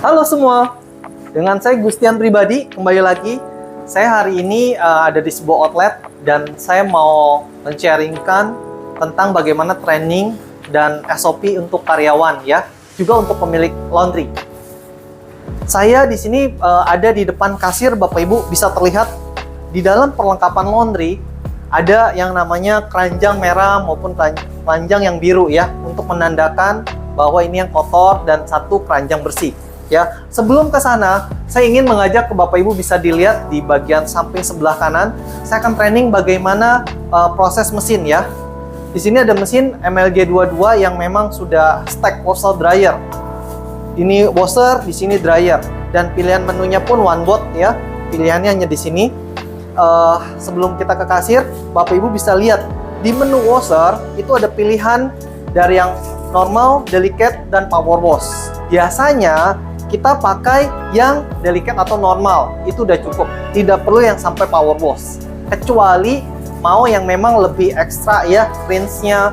Halo semua, dengan saya Gustian Pribadi kembali lagi. Saya hari ini ada di sebuah outlet dan saya mau men-sharingkan tentang bagaimana training dan SOP untuk karyawan ya, juga untuk pemilik laundry. Saya di sini ada di depan kasir, Bapak Ibu bisa terlihat di dalam perlengkapan laundry ada yang namanya keranjang merah maupun keranjang yang biru ya, untuk menandakan bahwa ini yang kotor dan satu keranjang bersih. Ya, sebelum ke sana, saya ingin mengajak ke Bapak Ibu bisa dilihat di bagian samping sebelah kanan. Saya akan training bagaimana proses mesin ya. Di sini ada mesin MLG22 yang memang sudah stack washer dryer. Ini washer, di sini dryer, dan pilihan menunya pun one board ya. Pilihannya hanya di sini. Sebelum kita ke kasir, Bapak Ibu bisa lihat di menu washer itu ada pilihan dari yang normal, delicate, dan power wash. Biasanya kita pakai yang delicate atau normal, itu udah cukup, tidak perlu yang sampai power wash, kecuali mau yang memang lebih ekstra ya, rinse-nya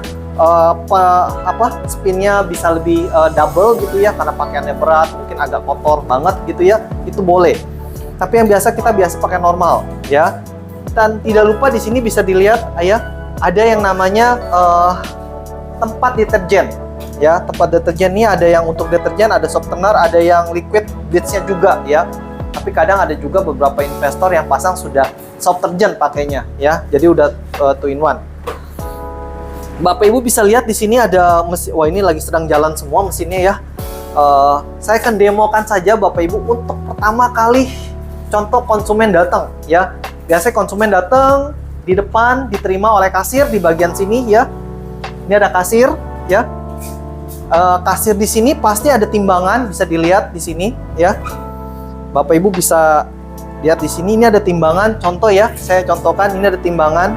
spinnya bisa lebih double gitu ya, karena pakaiannya berat, mungkin agak kotor banget gitu ya, itu boleh. Tapi yang kita biasa pakai normal ya. Dan tidak lupa di sini bisa dilihat ya, ada yang namanya tempat deterjen. Ya, tempat deterjen ini ada yang untuk deterjen, ada softener, ada yang liquid bleach-nya juga ya. Tapi kadang ada juga beberapa investor yang pasang sudah soft deterjen pakainya ya. Jadi udah 2 in 1. Bapak Ibu bisa lihat di sini ada mesin. Wah, ini lagi sedang jalan semua mesinnya ya. Saya akan demokan saja Bapak Ibu untuk pertama kali contoh konsumen datang ya. Biasanya konsumen datang di depan diterima oleh kasir di bagian sini ya. Ini ada kasir ya. Kasir di sini pasti ada timbangan, bisa dilihat di sini ya. Bapak Ibu bisa lihat di sini, ini ada timbangan. Contoh ya, saya contohkan, ini ada timbangan.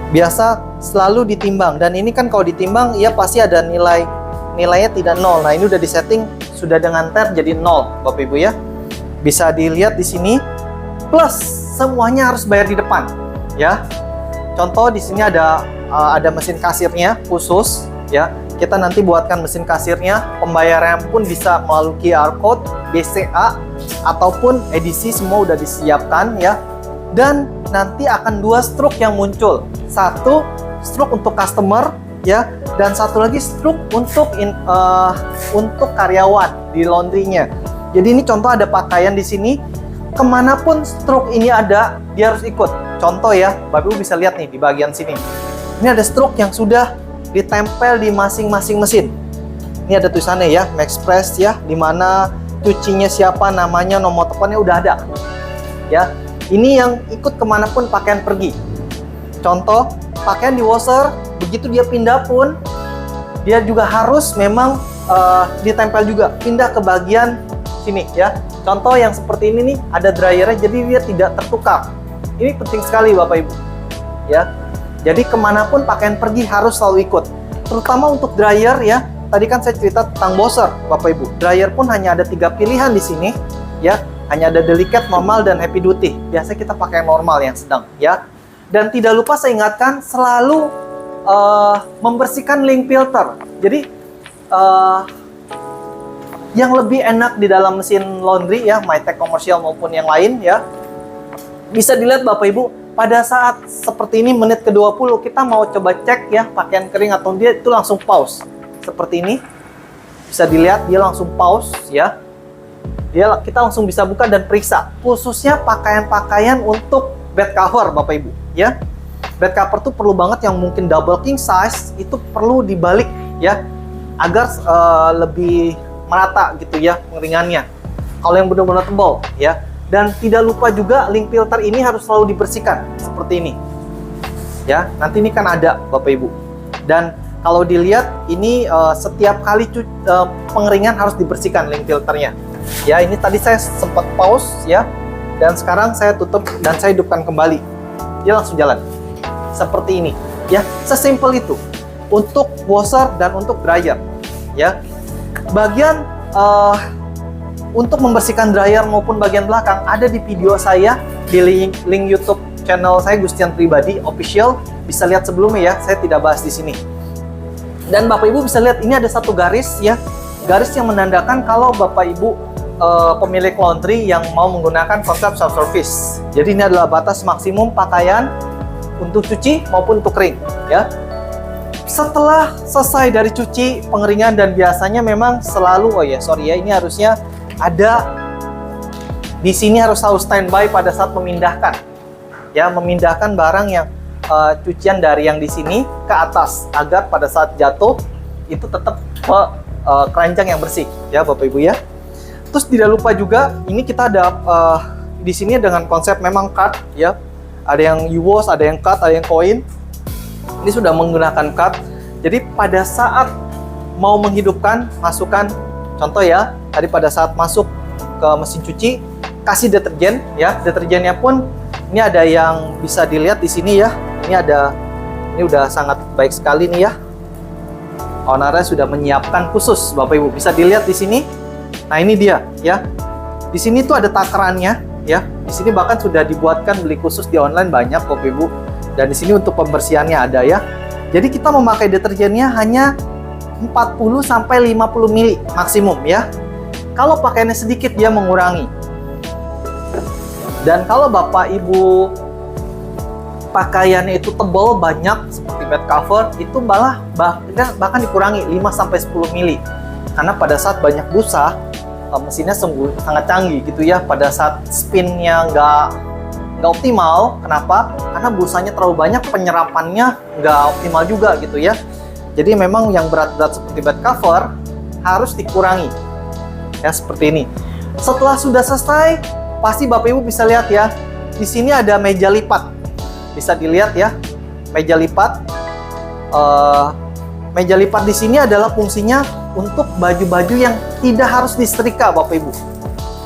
Biasa selalu ditimbang, dan ini kan kalau ditimbang ya pasti ada nilainya tidak 0. Nah, ini udah disetting sudah dengan tab jadi 0 Bapak Ibu ya. Bisa dilihat di sini. Plus semuanya harus bayar di depan ya. Contoh di sini ada mesin kasirnya khusus ya. Kita nanti buatkan mesin kasirnya, pembayaran pun bisa melalui QR code, BCA, ataupun edisi, semua udah disiapkan ya. Dan nanti akan 2 stroke yang muncul. Satu stroke untuk customer ya, dan satu lagi stroke untuk karyawan di laundry-nya. Jadi ini contoh ada pakaian di sini, kemanapun stroke ini ada, dia harus ikut. Contoh ya, Bapak Ibu bisa lihat nih di bagian sini. Ini ada stroke yang sudah ditempel di masing-masing mesin. Ini ada tulisannya ya, Maxpress ya, dimana cucinya siapa, namanya, nomor teleponnya udah ada ya. Ini yang ikut kemanapun pakaian pergi. Contoh, pakaian di washer, begitu dia pindah pun dia juga harus memang ditempel juga, pindah ke bagian sini ya. Contoh yang seperti ini nih, ada dryernya, jadi dia tidak tertukar. Ini penting sekali Bapak Ibu ya. Jadi kemanapun pakaian pergi harus selalu ikut. Terutama untuk dryer ya. Tadi kan saya cerita tentang washer Bapak Ibu. Dryer pun hanya ada 3 pilihan di sini ya. Hanya ada delicate, normal, dan heavy duty. Biasanya kita pakai normal yang sedang ya. Dan tidak lupa saya ingatkan selalu membersihkan link filter. Jadi yang lebih enak di dalam mesin laundry ya, Mytech komersial maupun yang lain ya. Bisa dilihat Bapak Ibu, pada saat seperti ini menit ke-20 kita mau coba cek ya pakaian kering atau dia, itu langsung pause. Seperti ini. Bisa dilihat dia langsung pause ya. Kita langsung bisa buka dan periksa. Khususnya pakaian-pakaian untuk bed cover Bapak Ibu ya. Bed cover tuh perlu banget yang mungkin double king size, itu perlu dibalik ya agar lebih merata gitu ya pengeringannya. Kalau yang benar-benar tebal ya. Dan tidak lupa juga link filter ini harus selalu dibersihkan seperti ini ya. Nanti ini kan ada Bapak Ibu. Dan kalau dilihat ini setiap kali pengeringan harus dibersihkan link filternya ya. Ini tadi saya sempat pause ya, dan sekarang saya tutup dan saya hidupkan kembali, dia langsung jalan seperti ini ya. Sesimpel itu untuk washer dan untuk dryer ya. Bagian untuk membersihkan dryer maupun bagian belakang ada di video saya di link YouTube channel saya Gustian Pribadi Official. Bisa lihat sebelumnya ya, saya tidak bahas di sini. Dan Bapak Ibu bisa lihat ini ada satu garis ya. garis yang menandakan kalau Bapak Ibu pemilik laundry yang mau menggunakan konsep self service. Jadi ini adalah batas maksimum pakaian untuk cuci maupun untuk kering, ya. Setelah selesai dari cuci, pengeringan, dan biasanya memang selalu, ini harusnya ada di sini, harus selalu standby pada saat memindahkan, ya, memindahkan barang yang cucian dari yang di sini ke atas agar pada saat jatuh itu tetap ke keranjang yang bersih, ya Bapak Ibu ya. Terus tidak lupa juga, ini kita ada di sini dengan konsep memang card, ya. Ada yang U-wash, ada yang card, ada yang koin. Ini sudah menggunakan card. Jadi pada saat mau menghidupkan, masukkan, contoh ya, tadi pada saat masuk ke mesin cuci, kasih deterjen, ya. Deterjennya pun ini ada yang bisa dilihat di sini ya. Ini udah sangat baik sekali nih ya. Ownernya sudah menyiapkan khusus, Bapak Ibu bisa dilihat di sini. Nah ini dia ya. Di sini tuh ada takarannya ya. Di sini bahkan sudah dibuatkan, beli khusus di online banyak Bapak Ibu. Dan di sini untuk pembersihannya ada ya. Jadi kita memakai deterjennya hanya 40 sampai 50 mili maksimum ya. Kalau pakaiannya sedikit dia mengurangi. Dan kalau Bapak Ibu pakaiannya itu tebal banyak seperti bed cover, itu malah bahkan dikurangi 5 sampai 10 mili. Karena pada saat banyak busa, mesinnya sangat canggih gitu ya. Pada saat spinnya nggak optimal, kenapa? Karena busanya terlalu banyak, penyerapannya nggak optimal juga gitu ya. Jadi memang yang berat-berat seperti bed cover harus dikurangi ya, seperti ini. Setelah sudah selesai, pasti Bapak Ibu bisa lihat ya, di sini ada meja lipat, bisa dilihat ya, meja lipat. Meja lipat di sini adalah fungsinya untuk baju-baju yang tidak harus disetrika Bapak Ibu,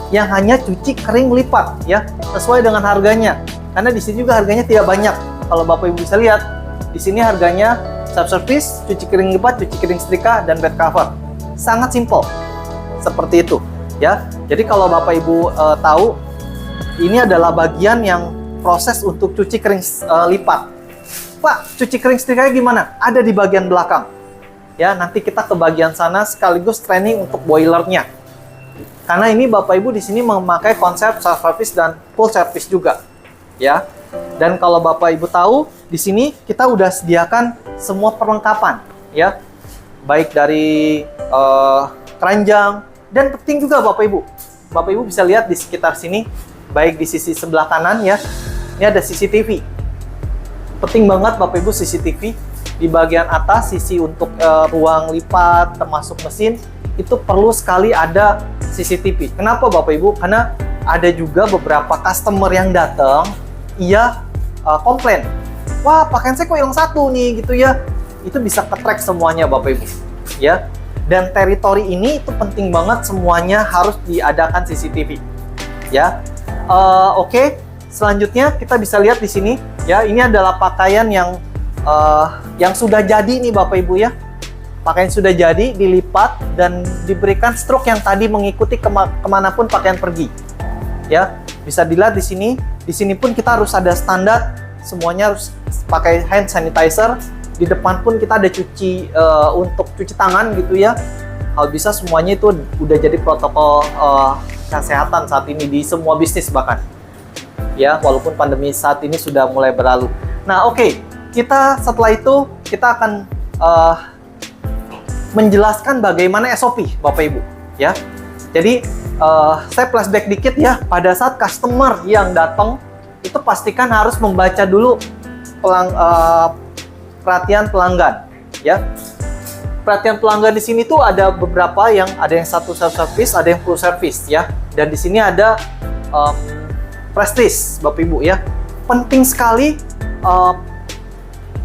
yang hanya cuci kering lipat ya, sesuai dengan harganya. Karena di sini juga harganya tidak banyak. Kalau Bapak Ibu bisa lihat, di sini harganya self service, cuci kering lipat, cuci kering setrika, dan bed cover. Sangat simple. Seperti itu ya. Jadi kalau Bapak Ibu tahu, ini adalah bagian yang proses untuk cuci kering lipat. Pak, cuci kering setrika gimana? Ada di bagian belakang. Ya, nanti kita ke bagian sana sekaligus training untuk boilernya. Karena ini Bapak Ibu di sini memakai konsep self service dan full service juga, ya. Dan kalau Bapak Ibu tahu, di sini kita udah sediakan semua perlengkapan, ya. Baik dari keranjang, dan penting juga Bapak Ibu. Bapak Ibu bisa lihat di sekitar sini, baik di sisi sebelah kanan ya. Ini ada CCTV. Penting banget Bapak Ibu CCTV di bagian atas, sisi untuk ruang lipat termasuk mesin. Itu perlu sekali ada CCTV. Kenapa Bapak Ibu? Karena ada juga beberapa customer yang datang, ia komplain, wah pakaian saya kok hilang satu nih gitu ya. Itu bisa ke-track semuanya Bapak Ibu ya. Dan teritori ini itu penting banget, semuanya harus diadakan CCTV ya. Oke. Selanjutnya kita bisa lihat di sini ya, ini adalah pakaian yang sudah jadi nih Bapak Ibu ya. Pakaian sudah jadi, dilipat, dan diberikan struk yang tadi mengikuti kemanapun pakaian pergi. Ya, bisa dilihat di sini. Di sini pun kita harus ada standar, semuanya harus pakai hand sanitizer. Di depan pun kita ada untuk cuci tangan gitu ya. Kalau bisa semuanya itu udah jadi protokol kesehatan saat ini di semua bisnis bahkan. Ya, walaupun pandemi saat ini sudah mulai berlalu. Nah, oke. Kita setelah itu kita akan menjelaskan bagaimana SOP Bapak Ibu ya. Jadi saya flashback dikit ya, pada saat customer yang datang itu pastikan harus membaca dulu perhatian pelanggan ya. Perhatian pelanggan di sini tuh ada beberapa, yang ada yang satu self service, ada yang full service ya. Dan di sini ada prestige Bapak Ibu ya. Penting sekali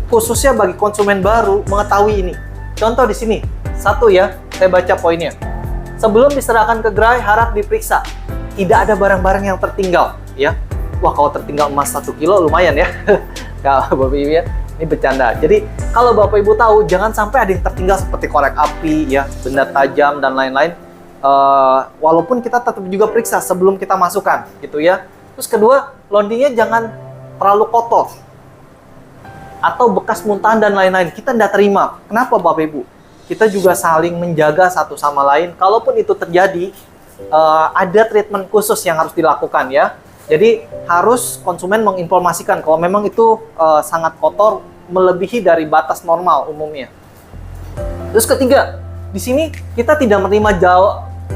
khususnya bagi konsumen baru mengetahui ini. Contoh di sini, satu ya, saya baca poinnya. Sebelum diserahkan ke gerai, harap diperiksa. Tidak ada barang-barang yang tertinggal, ya. Wah, kalau tertinggal emas 1 kilo lumayan ya. Kalau Bapak Ibu ya, ini bercanda. Jadi, kalau Bapak Ibu tahu, jangan sampai ada yang tertinggal seperti korek api, ya, benda tajam, dan lain-lain. Walaupun kita tetap juga periksa sebelum kita masukkan, gitu ya. Terus kedua, laundry-nya jangan terlalu kotor. Atau bekas muntahan dan lain-lain, kita tidak terima. Kenapa Bapak Ibu? kita juga saling menjaga satu sama lain. Kalaupun itu terjadi, ada treatment khusus yang harus dilakukan ya. Jadi harus konsumen menginformasikan kalau memang itu sangat kotor, melebihi dari batas normal umumnya. Terus ketiga, di sini kita tidak menerima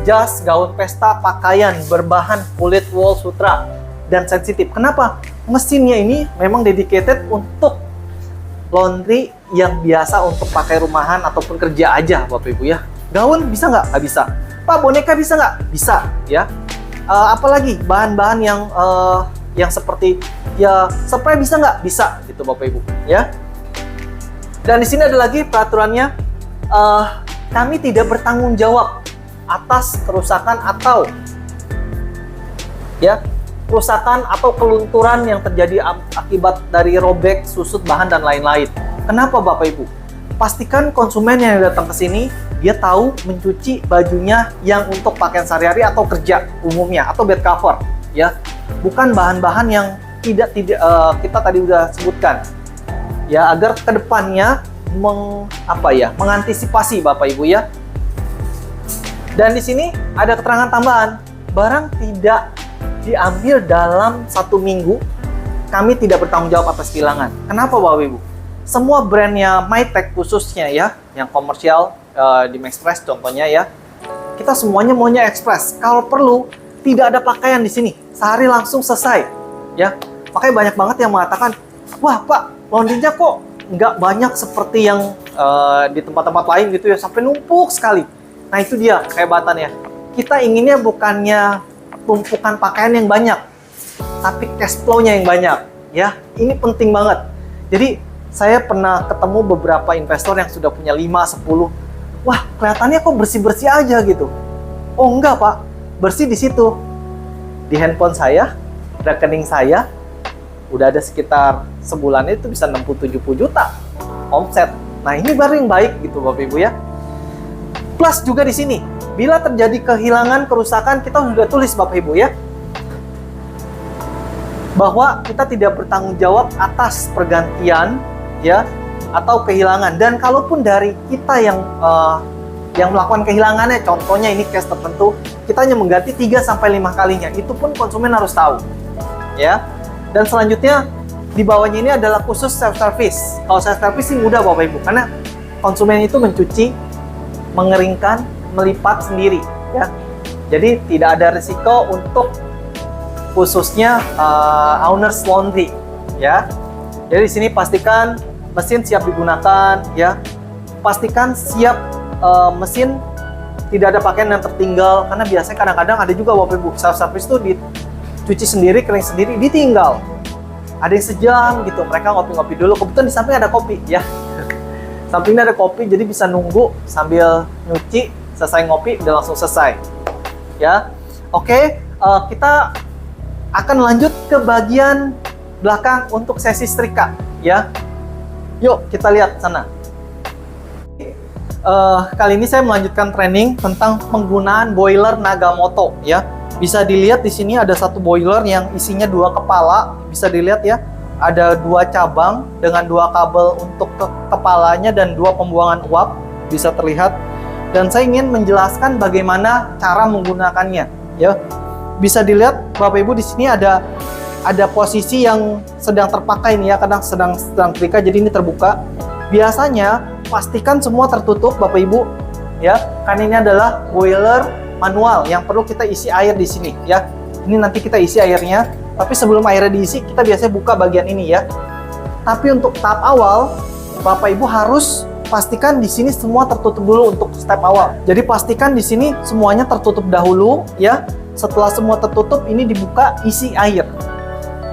jas, gaun pesta, pakaian berbahan kulit wool sutra dan sensitif. Kenapa? Mesinnya ini memang dedicated untuk laundry yang biasa untuk pakai rumahan ataupun kerja aja, Bapak Ibu ya. Gaun bisa nggak? Nggak bisa. Pak, boneka bisa nggak? Bisa ya. Apalagi bahan-bahan yang seperti ya spray bisa nggak? Bisa gitu, Bapak Ibu ya. Dan di sini ada lagi peraturannya, kami tidak bertanggung jawab atas kerusakan atau ya kerusakan atau kelunturan yang terjadi akibat dari robek, susut bahan dan lain-lain. Kenapa Bapak Ibu? Pastikan konsumen yang datang ke sini dia tahu mencuci bajunya yang untuk pakaian sehari-hari atau kerja umumnya atau bed cover ya. Bukan bahan-bahan yang tidak kita tadi udah sebutkan. Ya, agar kedepannya mengantisipasi Bapak Ibu ya. Dan di sini ada keterangan tambahan, barang tidak diambil dalam 1 minggu, kami tidak bertanggung jawab atas kehilangan. Kenapa Bapak Ibu? Semua brandnya Mytech khususnya ya, yang komersial di Maxpress contohnya ya, kita semuanya maunya ekspres. Kalau perlu tidak ada pakaian di sini, sehari langsung selesai ya. Makanya banyak banget yang mengatakan, wah Pak, laundrynya kok nggak banyak seperti yang di tempat-tempat lain gitu ya, sampai numpuk sekali. Nah itu dia kehebatannya. Kita inginnya bukannya tumpukan pakaian yang banyak, tapi cash flow-nya yang banyak ya. Ini penting banget. Jadi saya pernah ketemu beberapa investor yang sudah punya 5, 10. Wah, kelihatannya kok bersih-bersih aja gitu. Oh enggak Pak, bersih di situ. Di handphone saya, rekening saya, udah ada sekitar sebulannya itu bisa 60-70 juta omset. Nah ini baru yang baik gitu Bapak Ibu ya. Plus juga di sini, bila terjadi kehilangan, kerusakan, kita sudah tulis Bapak Ibu ya, bahwa kita tidak bertanggung jawab atas pergantian ya atau kehilangan. Dan kalaupun dari kita yang melakukan kehilangannya, contohnya ini case tertentu, kita hanya mengganti 3-5 kalinya. Itu pun konsumen harus tahu ya. Dan selanjutnya di bawahnya ini adalah khusus self service. Kalau self service sih mudah Bapak Ibu, karena konsumen itu mencuci, mengeringkan, melipat sendiri ya. Jadi tidak ada risiko untuk khususnya owner's laundry ya. Jadi di sini pastikan mesin siap digunakan ya. Pastikan siap mesin, tidak ada pakaian yang tertinggal, karena biasanya kadang-kadang ada juga Bapak Ibu self service itu dicuci sendiri, kering sendiri, ditinggal. Ada yang sejam gitu, mereka ngopi-ngopi dulu. Kebetulan di samping ada kopi ya. Sampingnya ada kopi, jadi bisa nunggu sambil nyuci, selesai ngopi udah langsung selesai ya. Oke, kita akan lanjut ke bagian belakang untuk sesi setrika ya. Yuk kita lihat sana. Kali ini saya melanjutkan training tentang penggunaan boiler Nagamoto ya. Bisa dilihat di sini ada satu boiler yang isinya 2 kepala, bisa dilihat ya. Ada 2 cabang dengan 2 kabel untuk kepalanya dan 2 pembuangan uap, bisa terlihat. Dan saya ingin menjelaskan bagaimana cara menggunakannya ya. Bisa dilihat Bapak Ibu di sini ada posisi yang sedang terpakai nih ya, kadang sedang setrika, jadi ini terbuka. Biasanya pastikan semua tertutup Bapak Ibu ya, karena ini adalah boiler manual yang perlu kita isi air di sini ya. Ini nanti kita isi airnya, tapi sebelum airnya diisi kita biasanya buka bagian ini ya. Tapi untuk tahap awal Bapak Ibu harus pastikan di sini semua tertutup dulu untuk step awal. Jadi pastikan di sini semuanya tertutup dahulu ya. Setelah semua tertutup, ini dibuka, isi air.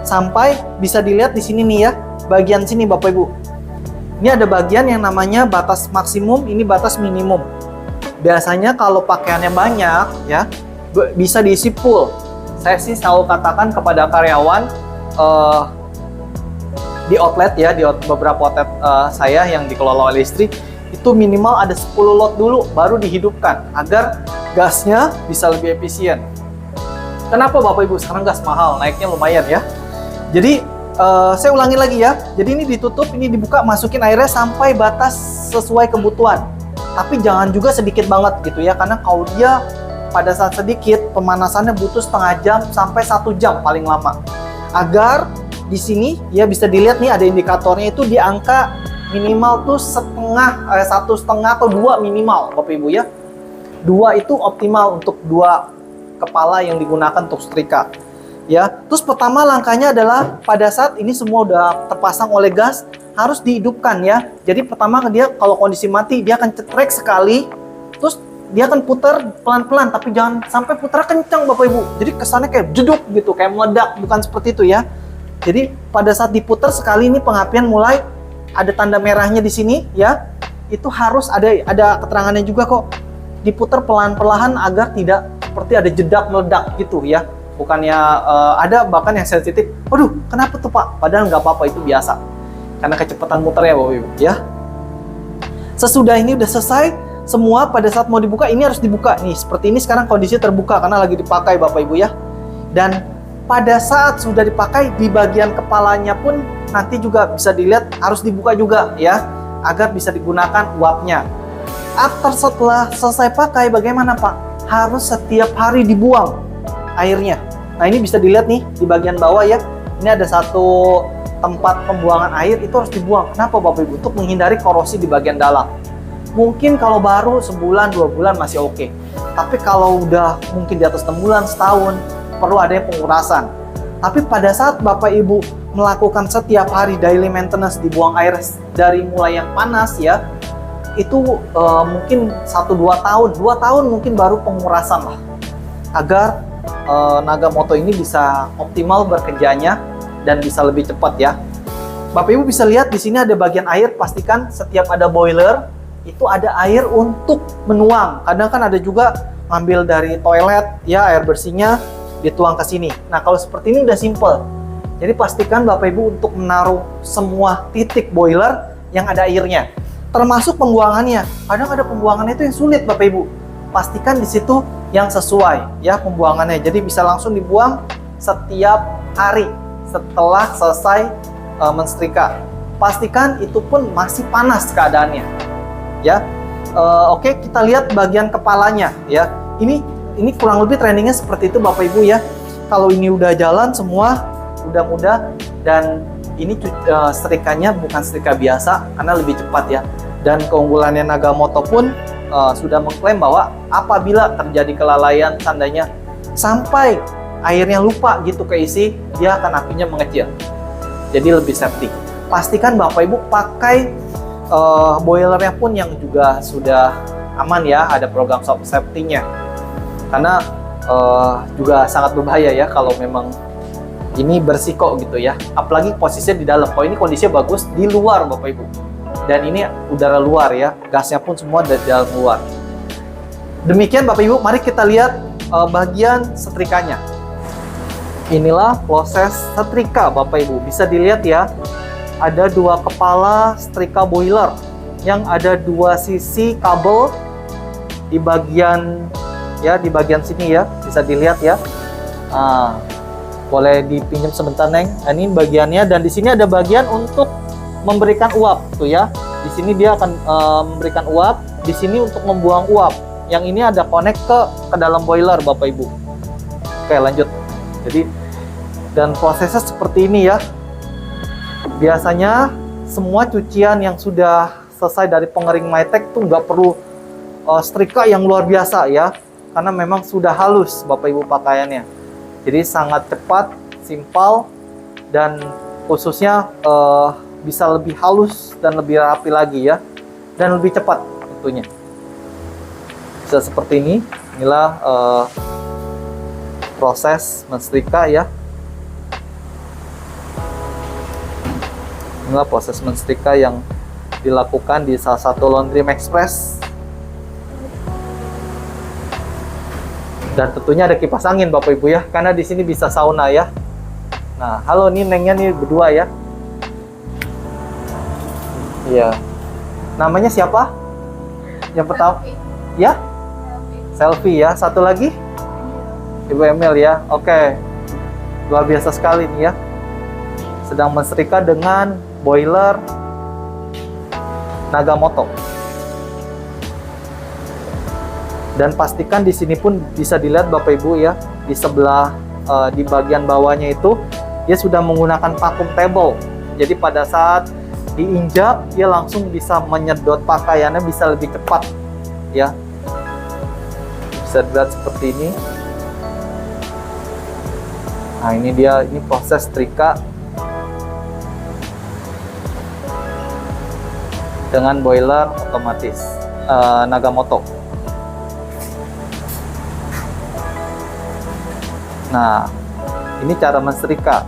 Sampai bisa dilihat di sini nih ya, bagian sini Bapak Ibu. Ini ada bagian yang namanya batas maksimum, ini batas minimum. Biasanya kalau pakaiannya banyak ya, bisa diisi full. Saya sih selalu katakan kepada karyawan di outlet ya, di beberapa outlet saya yang dikelola oleh istri, itu minimal ada 10 lot dulu baru dihidupkan agar gasnya bisa lebih efisien. Kenapa Bapak Ibu? Sekarang gas mahal, naiknya lumayan ya. Jadi saya ulangi lagi ya. Jadi ini ditutup, ini dibuka, masukin airnya sampai batas sesuai kebutuhan. tapi jangan juga sedikit banget gitu ya, karena kalau dia pada saat sedikit pemanasannya butuh setengah jam sampai 1 jam paling lama. Agar di sini ya bisa dilihat nih ada indikatornya itu di angka minimal tuh 1,5 atau 2 minimal Bapak Ibu ya. 2 itu optimal untuk 2 kepala yang digunakan untuk setrika. Ya, terus pertama langkahnya adalah pada saat ini semua udah terpasang oleh gas harus dihidupkan ya. Jadi pertama dia kalau kondisi mati dia akan cetrek sekali, terus dia akan putar pelan-pelan, tapi jangan sampai putar kencang Bapak Ibu. Jadi kesannya kayak jeduk gitu, kayak meledak, bukan seperti itu ya. Jadi pada saat diputar sekali ini pengapian mulai ada tanda merahnya di sini ya. Itu harus ada keterangannya juga kok. Diputar pelan-pelan agar tidak seperti ada jedak meledak gitu ya. Bukannya ada bahkan yang sensitif, waduh kenapa tuh Pak? Padahal nggak apa-apa, itu biasa. Karena kecepatan muternya Bapak Ibu ya. Sesudah ini udah selesai, semua pada saat mau dibuka ini harus dibuka. Nih seperti ini sekarang kondisi terbuka karena lagi dipakai Bapak Ibu ya. Dan pada saat sudah dipakai di bagian kepalanya pun nanti juga bisa dilihat harus dibuka juga ya. Agar bisa digunakan uapnya. Setelah selesai pakai bagaimana Pak? Harus setiap hari dibuang airnya. Nah ini bisa dilihat nih di bagian bawah ya. Ini ada satu tempat pembuangan air, itu harus dibuang. Kenapa Bapak Ibu? Untuk menghindari korosi di bagian dalam. Mungkin kalau baru sebulan 2 bulan masih oke. Tapi kalau udah mungkin di atas 6 bulan, setahun, perlu adanya pengurasan. Tapi pada saat Bapak Ibu melakukan setiap hari daily maintenance, dibuang air dari mulai yang panas ya, itu mungkin 1-2 tahun, 2 tahun mungkin baru pengurasan lah. Agar Nagamoto ini bisa optimal bekerjanya dan bisa lebih cepat ya. Bapak Ibu bisa lihat di sini ada bagian air, pastikan setiap ada boiler itu ada air untuk menuang. Kadang kan ada juga ngambil dari toilet ya, air bersihnya dituang ke sini. Nah, kalau seperti ini udah simple. Jadi pastikan Bapak Ibu untuk menaruh semua titik boiler yang ada airnya. Termasuk pembuangannya. Kadang ada pembuangannya itu yang sulit Bapak Ibu. Pastikan di situ yang sesuai ya pembuangannya. Jadi bisa langsung dibuang setiap hari setelah selesai mensetrika. Pastikan itu pun masih panas keadaannya. Ya. Oke, kita lihat bagian kepalanya ya. Ini kurang lebih trendingnya seperti itu Bapak Ibu ya. Kalau ini udah jalan semua udah mudah, dan ini setrikanya bukan setrika biasa karena lebih cepat ya. Dan keunggulannya Nagamoto pun sudah mengklaim bahwa apabila terjadi kelalaian seandainya sampai airnya lupa gitu keisi, dia akan apinya mengecil. Jadi lebih safety. Pastikan Bapak Ibu pakai boilernya pun yang juga sudah aman ya, ada program safety-nya. Karena juga sangat berbahaya ya kalau memang ini bersiko gitu ya. Apalagi posisinya di dalam. Kalau ini kondisinya bagus di luar Bapak Ibu. Dan ini udara luar ya, gasnya pun semua dari dalam luar. Demikian Bapak Ibu, mari kita lihat bagian setrikanya. Inilah proses setrika Bapak Ibu. Bisa dilihat ya, ada 2 kepala setrika boiler yang ada 2 sisi kabel di bagian sini ya, bisa dilihat ya. Boleh dipinjam sebentar Neng. Ini bagiannya, dan di sini ada bagian untuk memberikan uap tuh ya. Di sini dia akan memberikan uap, di sini untuk membuang uap. Yang ini ada connect ke dalam boiler Bapak Ibu. Oke, lanjut. Jadi dan prosesnya seperti ini ya. Biasanya semua cucian yang sudah selesai dari pengering Mytek tuh nggak perlu setrika yang luar biasa ya, karena memang sudah halus Bapak Ibu pakaiannya. Jadi sangat cepat, simpel, dan khususnya bisa lebih halus dan lebih rapi lagi ya, dan lebih cepat tentunya. Bisa seperti ini. Inilah proses mensetrika ya. Inilah proses mensetrika yang dilakukan di salah satu Laundry Express. Dan tentunya ada kipas angin Bapak Ibu ya, karena di sini bisa sauna ya. Nah, halo nih Nengnya nih berdua ya. Iya. Namanya siapa? Yang pertama? Ya? Selfie ya. Satu lagi? Ibu Emil ya. Oke. Luar biasa sekali nih ya. Sedang mensetrika dengan boiler Nagamoto. Dan pastikan di sini pun bisa dilihat Bapak Ibu ya, di sebelah di bagian bawahnya itu dia sudah menggunakan vacuum table. Jadi pada saat diinjak dia langsung bisa menyedot pakaiannya bisa lebih cepat ya. Bisa dilihat seperti ini. Nah, ini dia, ini proses setrika dengan boiler otomatis Nagamoto. Nah, ini cara mensetrika.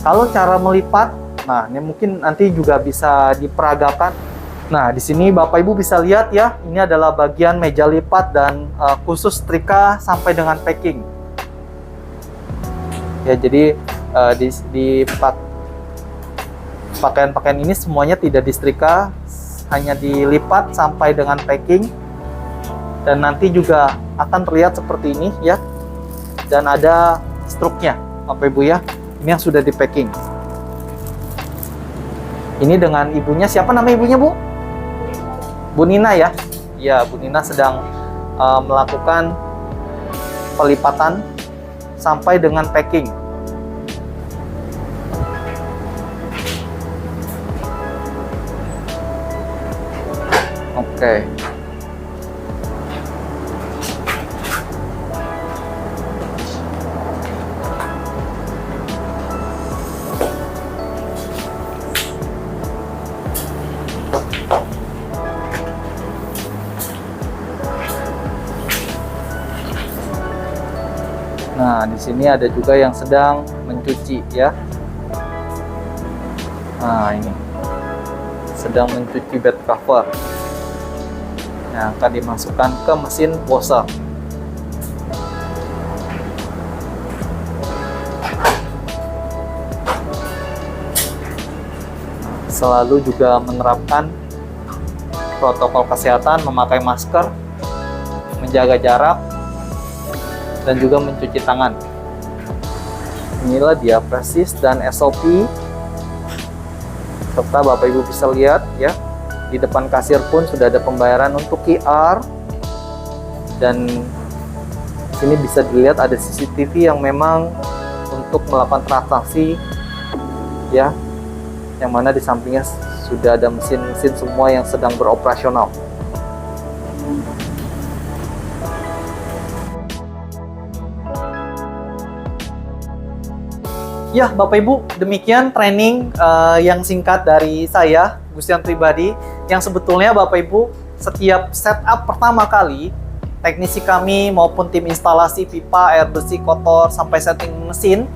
Kalau cara melipat, nah ini mungkin nanti juga bisa diperagakan. Nah, di sini Bapak Ibu bisa lihat ya, ini adalah bagian meja lipat dan khusus setrika sampai dengan packing. Ya, jadi di pakaian-pakaian ini semuanya tidak disetrika, hanya dilipat sampai dengan packing. Dan nanti juga akan terlihat seperti ini ya. Dan ada struknya Bapak Ibu ya, ini yang sudah di packing. Ini dengan ibunya, siapa nama ibunya Bu? Bu Nina ya. Ya, Bu Nina sedang melakukan pelipatan sampai dengan packing. Oke. Nah, di sini ada juga yang sedang mencuci ya. Nah, ini sedang mencuci bed cover yang akan dimasukkan ke mesin washer. Selalu juga menerapkan protokol kesehatan, memakai masker, menjaga jarak, dan juga mencuci tangan. Inilah dia presis dan SOP, serta Bapak Ibu bisa lihat ya, di depan kasir pun sudah ada pembayaran untuk QR, dan sini bisa dilihat ada CCTV yang memang untuk melakukan transaksi ya, yang mana di sampingnya sudah ada mesin-mesin semua yang sedang beroperasional. Ya, Bapak Ibu, demikian training yang singkat dari saya, Gustian pribadi, yang sebetulnya Bapak Ibu, setiap setup pertama kali, teknisi kami maupun tim instalasi pipa, air bersih, kotor, sampai setting mesin,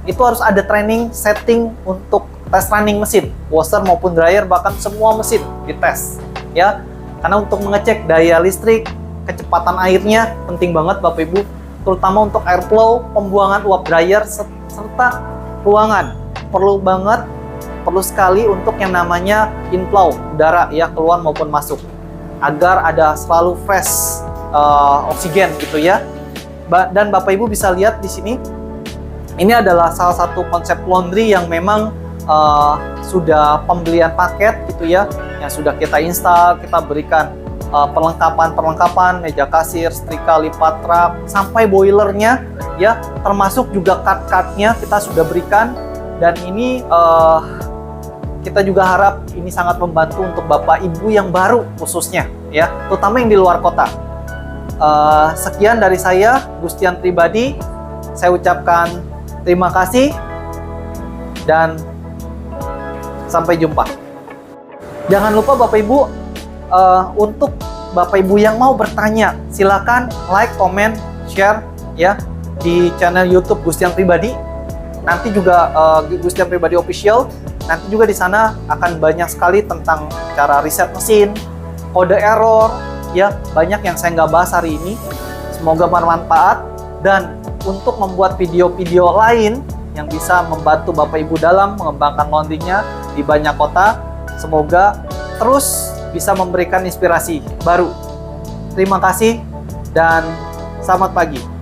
itu harus ada training setting untuk tes running mesin, washer maupun dryer, bahkan semua mesin dites, ya. Karena untuk mengecek daya listrik, kecepatan airnya, penting banget Bapak Ibu, terutama untuk airflow, pembuangan uap dryer, serta ruangan. Perlu sekali untuk yang namanya inflow udara ya, keluar maupun masuk, agar ada selalu fresh oksigen gitu ya. Dan Bapak Ibu bisa lihat di sini, ini adalah salah satu konsep laundry yang memang sudah pembelian paket gitu ya, yang sudah kita install, kita berikan perlengkapan meja kasir, setrika, lipat trap, sampai boilernya ya, termasuk juga cut-cutnya kita sudah berikan. Dan ini kita juga harap ini sangat membantu untuk Bapak Ibu yang baru khususnya ya, terutama yang di luar kota. Sekian dari saya, Gustian pribadi, saya ucapkan terima kasih dan sampai jumpa. Jangan lupa Bapak Ibu, untuk Bapak Ibu yang mau bertanya, silakan like, comment, share ya di channel YouTube Gustian Pribadi. Nanti juga Gustian Pribadi Official. Nanti juga di sana akan banyak sekali tentang cara riset mesin, kode error ya, banyak yang saya nggak bahas hari ini. Semoga bermanfaat, dan untuk membuat video-video lain yang bisa membantu Bapak Ibu dalam mengembangkan laundry-nya di banyak kota. Semoga terus bisa memberikan inspirasi baru. Terima kasih dan selamat pagi.